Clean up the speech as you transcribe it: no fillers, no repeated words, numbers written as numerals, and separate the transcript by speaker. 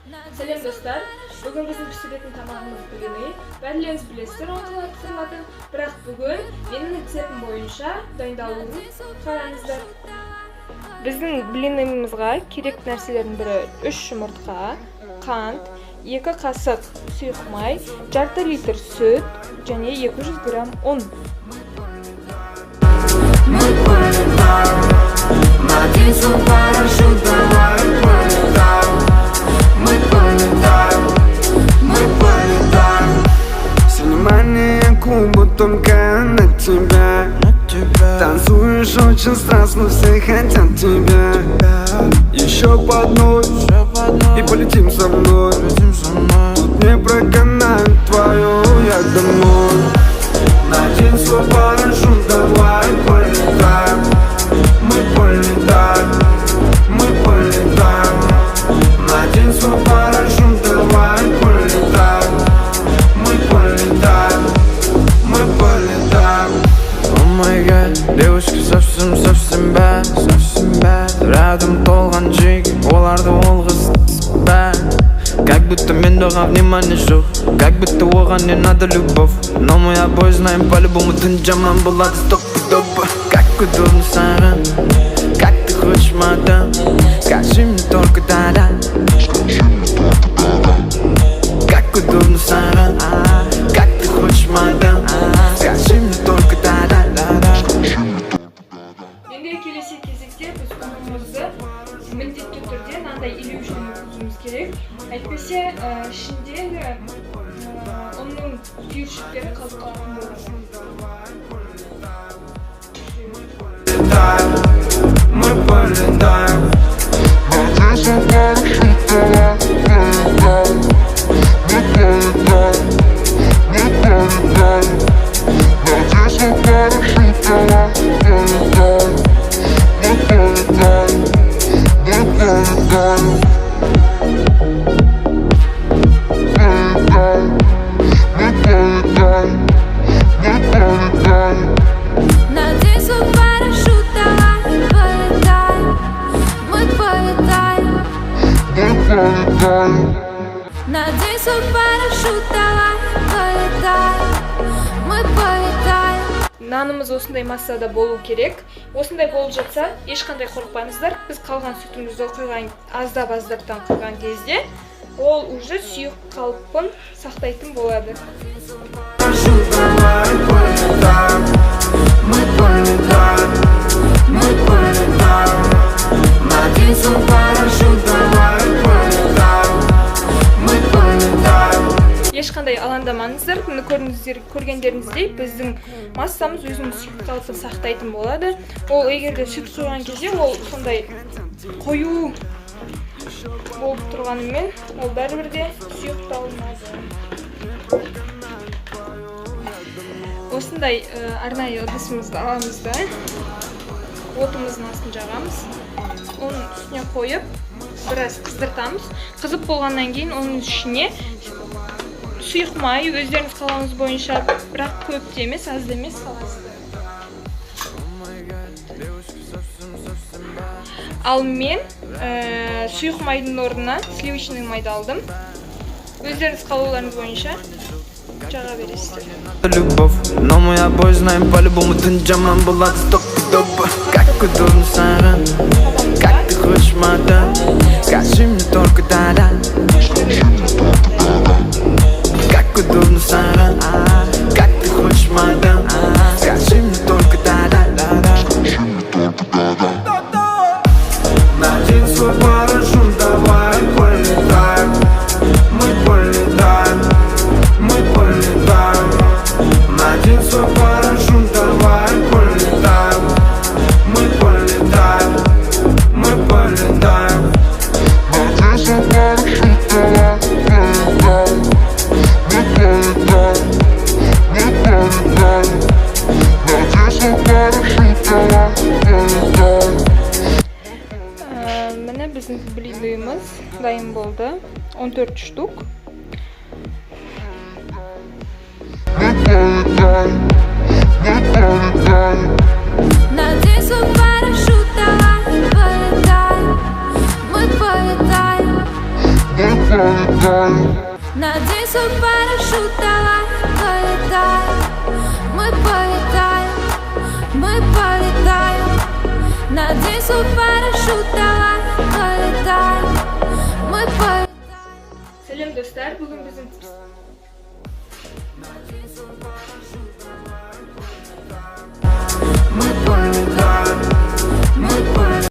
Speaker 1: Selam dostlar. Bugün bizim pişirетін tamağımız bilini. Бәлеріңіз білесіздер, оңтылар қысылмады. Бірақ бүгін менің рецептім бойынша дайындалуын қараңыздар. Біздің блинімізға керек нәрселердің бірі 3 жұмыртқа, қант, 2 қасық сұйық май, жарты литр сүт және 200 грамм ұн.
Speaker 2: Только на тебя Танцуешь очень страстно, все хотят тебя. Еще по одной и полетим со мной. Тут не проканает твою, я домой. Надень свой парашют, давай полетаем. Мы полетаем, мы полетаем. Надень свой парашют, давай полетаем. Мы полетаем. Oh my god, девушка совсем bad. Рядом толған жеги, оларды олғыз bad. Как будто мен доған внимание жоқ, как будто оған не надо любовь. Но мы обои знаем по-любому түн жаман болады стопы. Как удобно саған, как ты хочешь, мадам. Скажи мне только да-да. Как удобно саған, как ты хочешь, мадам. Скажи мне только да-да.
Speaker 1: Енді келесі кезекте біз ұнымызды міндетті түрде мынандай илеушіден өткізуіміз керек. Әйтпесе ішіндегі ұнның түйіршіктері қалып қалатын болады.
Speaker 2: Мы полетаем.
Speaker 3: Надень свой парашют, давай полетаем. Мы полетаем. Надень свой парашют, давай полетаем. Мы полетаем.
Speaker 1: Нанымыз осындай массада болу керек. Осындай болып жатса, ешқандай қорықпаңыздар. Біз қалған сүтімізді құйған аздап-аздаптан құйған кезде, ол уже сұйық қалпын сақтайтын болады.
Speaker 2: Мы полетаем, мы полетаем. Надень свой парашют, давай полетаем. Мы полетаем.
Speaker 1: Ешқандай алаңдамаңыздар. Міне көргендеріңіздей біздің массамыз өзінің сұйық қалпын сақтайтын болады. Ол егерде сүт құйған кезде ол сондай қою болып тұрғанымен, ол бәрібір де сұйықталмайды. Осындай арнайы ыдысымызды аламыз да, отымыздың астын жағамыз. Оның үстіне қойып, біраз қыздыртамыз. Қызып болғаннан кейін оның ішіне сұйық май, өздеріңіз қалауыңыз бойынша, бірақ көп те емес, аз да емес саласыздар. Ал мен сұйық майдың орнына сливочный майды алдым. Өздеріңіз қалауларыңыз бойынша жаға бересіздер.
Speaker 2: Любовь, но мы обои знаем по-любому түн жаман болады стопы. Как удобно саған, как ты хочешь, мадам. Скажи мне только да-да. Как удобно саған, как ты хочешь, мадам. Скажи мне только да-да. Надень свой парашют, давай полетаем. Мы полетаем, мы полетаем. Надень свой парашют, давай полетаем. Мы полетаем, мы полетаем. Надень свой парашют, давай полетаем. Мы полетаем, мы полетаем. Надень свой парашют, давай полетаем.
Speaker 1: Міне біздің блиніміз дайын болды. 14 штук.
Speaker 3: Надень свой парашют, давай полетаем. Мы полетаем. Надень свой парашют, давай, полетаем. Мы полетаем, мы полетаем. Надень свой парашют, давай, полетаем. Мы полетаем.
Speaker 1: Selam dostlar, bugün bizim